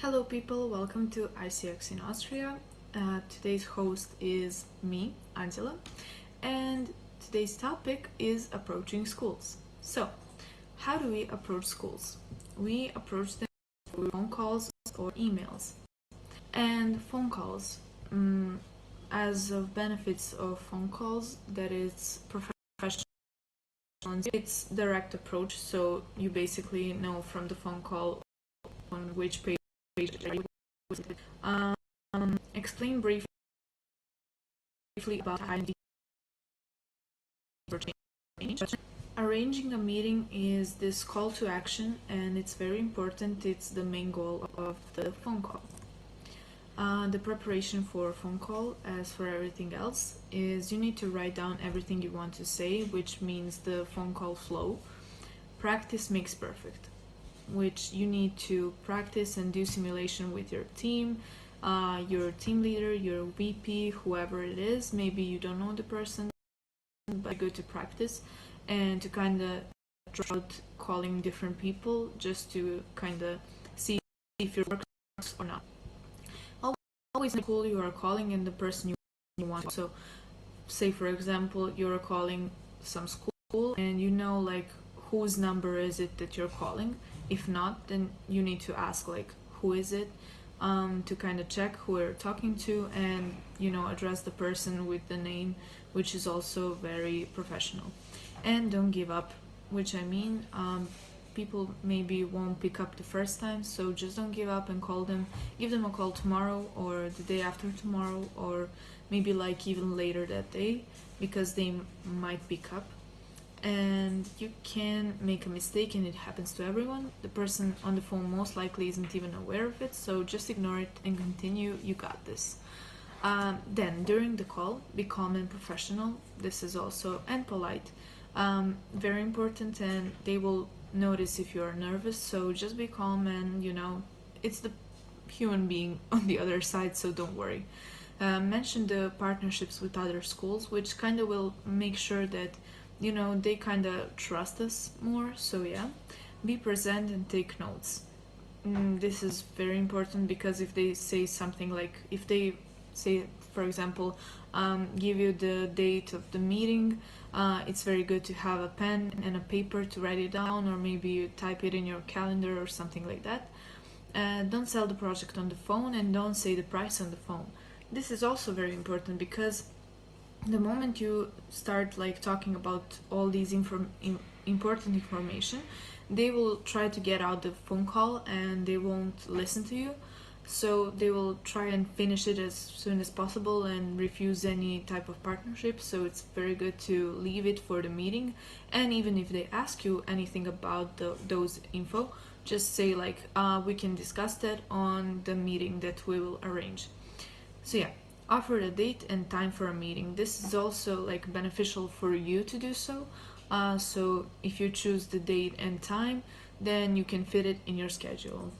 Hello people, welcome to ICX in Austria. Today's host is me, Angela, and today's topic is approaching schools. So, how do we approach schools? We approach them through phone calls or emails. And phone calls, as of benefits of phone calls, that it's professional, it's direct approach, so you basically know from the phone call on which page explain briefly about how change. Arranging a meeting is this call to action, and it's very important. It's the main goal of the phone call. The preparation for a phone call, as for everything else, is you need to write down everything you want to say, which means the phone call flow. Practice makes perfect, which you need to practice and do simulation with your team, your team leader, your VP, whoever it is. Maybe you don't know the person, but good to practice and to kind of try out calling different people just to kind of see if it works or not. Always cool you are calling and the person you want. So, say for example, you're calling some school and you know like whose number is it that you're calling. If not, then you need to ask like who is it, to kind of check who you're talking to and address the person with the name, which is also very professional. And don't give up, which I mean, people maybe won't pick up the first time, so just don't give up and call them. Give them a call tomorrow or the day after tomorrow, or maybe like even later that day, because they might pick up. And you can make a mistake, and it happens to everyone. The person on the phone most likely isn't even aware of it, so just ignore it and continue. You got this. Then during the call, be calm and professional. This is also and polite, very important, and they will notice if you are nervous, so just be calm. And it's the human being on the other side, so don't worry. Mention the partnerships with other schools, which kind of will make sure that they kind of trust us more. So yeah, be present and take notes. This is very important, because if they say something like, if they say for example, give you the date of the meeting, it's very good to have a pen and a paper to write it down, or maybe you type it in your calendar or something like that. Don't sell the project on the phone, and don't say the price on the phone. This is also very important, because the moment you start like talking about all these important information, they will try to get out the phone call and they won't listen to you. So they will try and finish it as soon as possible and refuse any type of partnership. So it's very good to leave it for the meeting. And even if they ask you anything about those info, just say like, we can discuss that on the meeting that we will arrange. So yeah, offer a date and time for a meeting. This is also like beneficial for you to do so. So if you choose the date and time, then you can fit it in your schedule.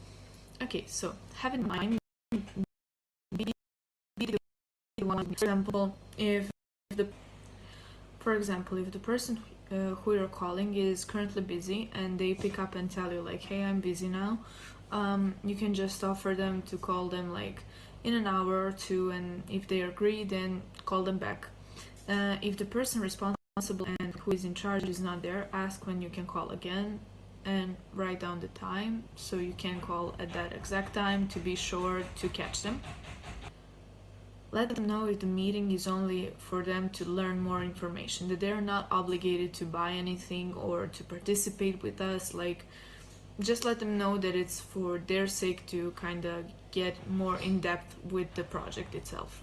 Okay, so have in mind, for example, if the person who you're calling is currently busy and they pick up and tell you like, hey, I'm busy now, you can just offer them to call them like in an hour or two, and if they agree, then call them back. If the person responsible and who is in charge is not there, ask when you can call again and write down the time so you can call at that exact time to be sure to catch them. Let them know if the meeting is only for them to learn more information, that they're not obligated to buy anything or to participate with us. Like, just let them know that it's for their sake to kind of get more in depth with the project itself.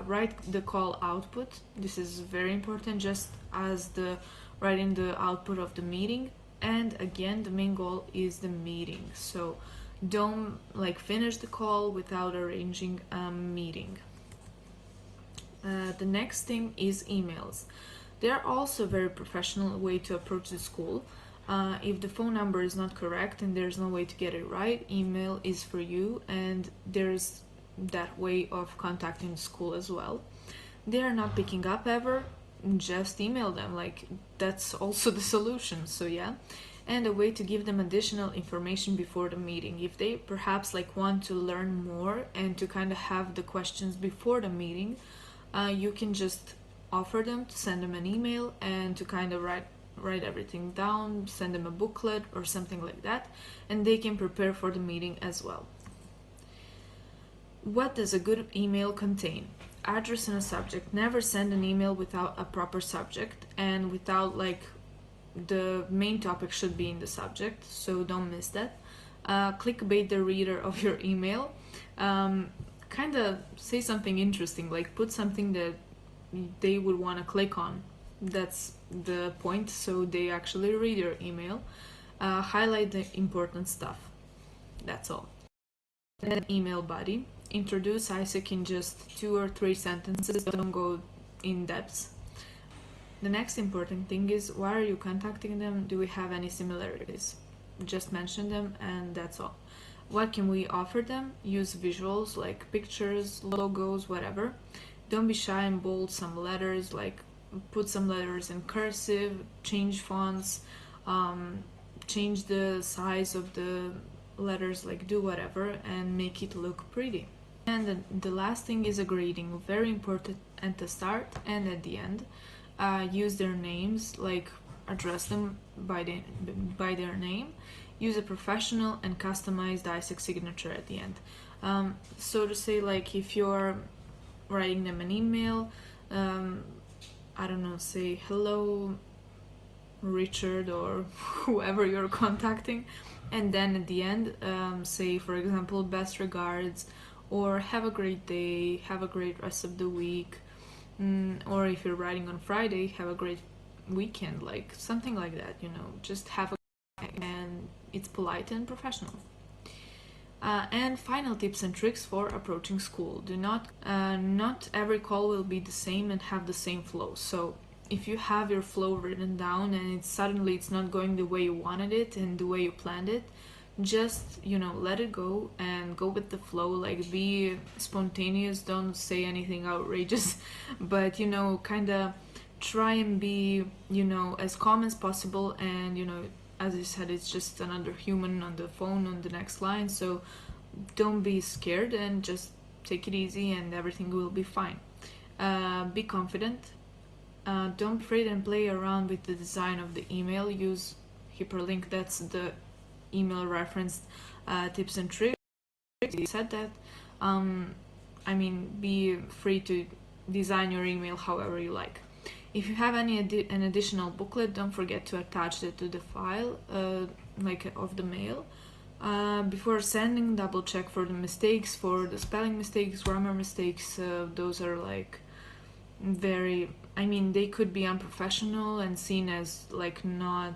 Write the call output. This is very important, just as the writing the output of the meeting. And again, the main goal is the meeting. So don't like finish the call without arranging a meeting. The next thing is emails. They are also a very professional way to approach the school. If the phone number is not correct and there's no way to get it right, email is for you, and there's that way of contacting the school as well. They are not picking up ever, just email them, like that's also the solution. So yeah, and a way to give them additional information before the meeting. If they perhaps like want to learn more and to kind of have the questions before the meeting, you can just offer them to send them an email and to kind of write everything down, send them a booklet or something like that, and they can prepare for the meeting as well. What does a good email contain? Address and a subject. Never send an email without a proper subject and without like the main topic should be in the subject, so don't miss that. Clickbait the reader of your email. Kind of say something interesting, like put something that they would want to click on. That's the point, so they actually read your email. Highlight the important stuff. That's all. An email body. Introduce ISIC in just 2 or 3 sentences, don't go in depth. The next important thing is, why are you contacting them? Do we have any similarities? Just mention them and that's all. What can we offer them? Use visuals like pictures, logos, whatever. Don't be shy and bold some letters, like put some letters in cursive, change fonts, change the size of the letters, like do whatever and make it look pretty. And the last thing is a greeting, very important at the start and at the end. Use their names, like address them by their name. Use a professional and customized ISIC signature at the end. So to say, like if you're writing them an email, I don't know, say hello Richard or whoever you're contacting, and then at the end say, for example, best regards, or have a great day, have a great rest of the week, or if you're writing on Friday, have a great weekend, like something like that, you know, just have a, and it's polite and professional. And final tips and tricks for approaching school. Do not every call will be the same and have the same flow. So if you have your flow written down and suddenly it's not going the way you wanted it and the way you planned it, just, you know, let it go and go with the flow. Like, be spontaneous, don't say anything outrageous, but, you know, kind of try and be, you know, as calm as possible. And, you know, as I said, it's just another human on the phone on the next line, so don't be scared and just take it easy and everything will be fine. Be confident. Don't be afraid and play around with the design of the email. Use hyperlink, that's the email reference tips and tricks. You said that. I mean, be free to design your email however you like. If you have an additional booklet, don't forget to attach it to the file, like of the mail. Before sending, double check for the mistakes, for the spelling mistakes, grammar mistakes. Those are like very, I mean, they could be unprofessional and seen as like not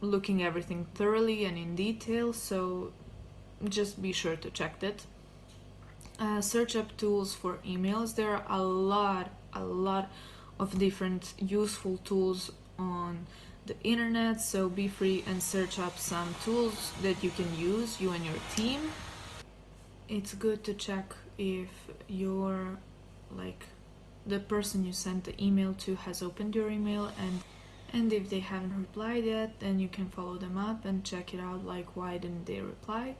looking everything thoroughly and in detail, so just be sure to check that. Search up tools for emails. There are a lot of different useful tools on the internet, so be free and search up some tools that you can use, you and your team. It's good to check if your, like, the person you sent the email to has opened your email, and if they haven't replied yet, then you can follow them up and check it out, like why didn't they reply.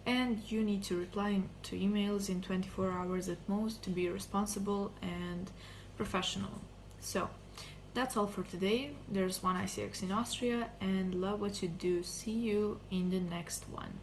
And you need to reply to emails in 24 hours at most to be responsible and professional. So that's all for today. There's one ICX in Austria, and love what you do. See you in the next one.